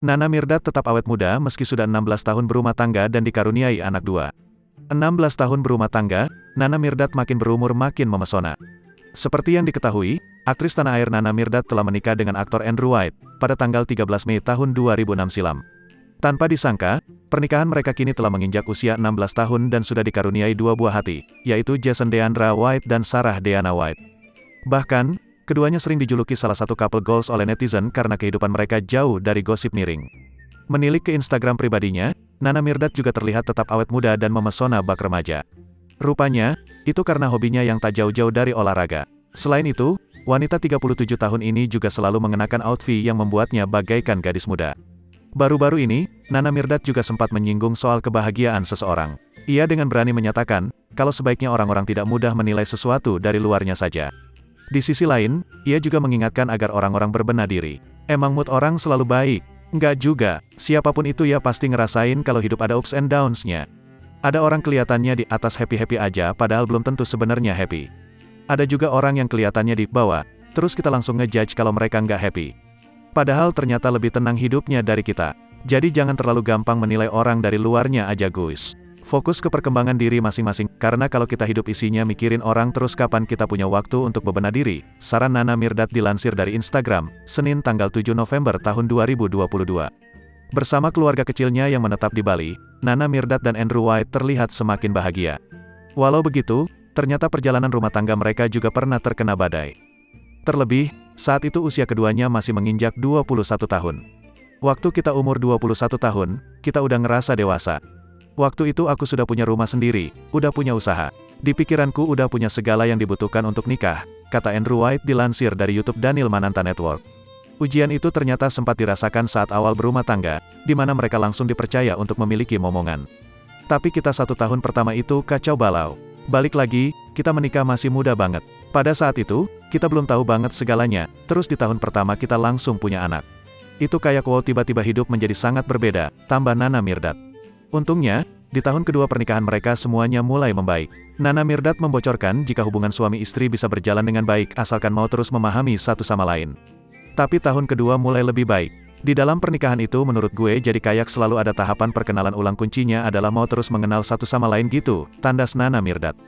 Nana Mirdad tetap awet muda meski sudah 16 tahun berumah tangga dan dikaruniai anak dua. 16 tahun berumah tangga, Nana Mirdad makin berumur makin memesona. Seperti yang diketahui, aktris tanah air Nana Mirdad telah menikah dengan aktor Andrew White pada tanggal 13 Mei tahun 2006 silam. Tanpa disangka, pernikahan mereka kini telah menginjak usia 16 tahun dan sudah dikaruniai dua buah hati, yaitu Jason Deandra White dan Sarah Deanna White. Bahkan, keduanya sering dijuluki salah satu couple goals oleh netizen karena kehidupan mereka jauh dari gosip miring. Menilik ke Instagram pribadinya, Nana Mirdad juga terlihat tetap awet muda dan memesona bak remaja. Rupanya, itu karena hobinya yang tak jauh-jauh dari olahraga. Selain itu, wanita 37 tahun ini juga selalu mengenakan outfit yang membuatnya bagaikan gadis muda. Baru-baru ini, Nana Mirdad juga sempat menyinggung soal kebahagiaan seseorang. Ia dengan berani menyatakan, kalau sebaiknya orang-orang tidak mudah menilai sesuatu dari luarnya saja. Di sisi lain, ia juga mengingatkan agar orang-orang berbenah diri. Emang mood orang selalu baik? Enggak juga, siapapun itu ya pasti ngerasain kalau hidup ada ups and downs-nya. Ada orang kelihatannya di atas happy-happy aja padahal belum tentu sebenarnya happy. Ada juga orang yang kelihatannya di bawah, terus kita langsung ngejudge kalau mereka nggak happy. Padahal ternyata lebih tenang hidupnya dari kita. Jadi jangan terlalu gampang menilai orang dari luarnya aja guys. Fokus ke perkembangan diri masing-masing, karena kalau kita hidup isinya mikirin orang terus kapan kita punya waktu untuk bebenah diri, saran Nana Mirdad dilansir dari Instagram, Senin tanggal 7 November tahun 2022. Bersama keluarga kecilnya yang menetap di Bali, Nana Mirdad dan Andrew White terlihat semakin bahagia. Walau begitu, ternyata perjalanan rumah tangga mereka juga pernah terkena badai. Terlebih, saat itu usia keduanya masih menginjak 21 tahun. Waktu kita umur 21 tahun, kita udah ngerasa dewasa. Waktu itu aku sudah punya rumah sendiri, udah punya usaha. Di pikiranku udah punya segala yang dibutuhkan untuk nikah, kata Andrew White dilansir dari YouTube Daniel Mananta Network. Ujian itu ternyata sempat dirasakan saat awal berumah tangga, di mana mereka langsung dipercaya untuk memiliki momongan. Tapi kita 1 tahun pertama itu kacau balau. Balik lagi, kita menikah masih muda banget. Pada saat itu, kita belum tahu banget segalanya, terus di tahun pertama kita langsung punya anak. Itu kayak wow tiba-tiba hidup menjadi sangat berbeda, tambah Nana Mirdad. Untungnya, di tahun kedua pernikahan mereka semuanya mulai membaik. Nana Mirdad membocorkan jika hubungan suami istri bisa berjalan dengan baik asalkan mau terus memahami satu sama lain. Tapi tahun kedua mulai lebih baik. Di dalam pernikahan itu menurut gue jadi kayak selalu ada tahapan perkenalan ulang, kuncinya adalah mau terus mengenal satu sama lain gitu, tandas Nana Mirdad.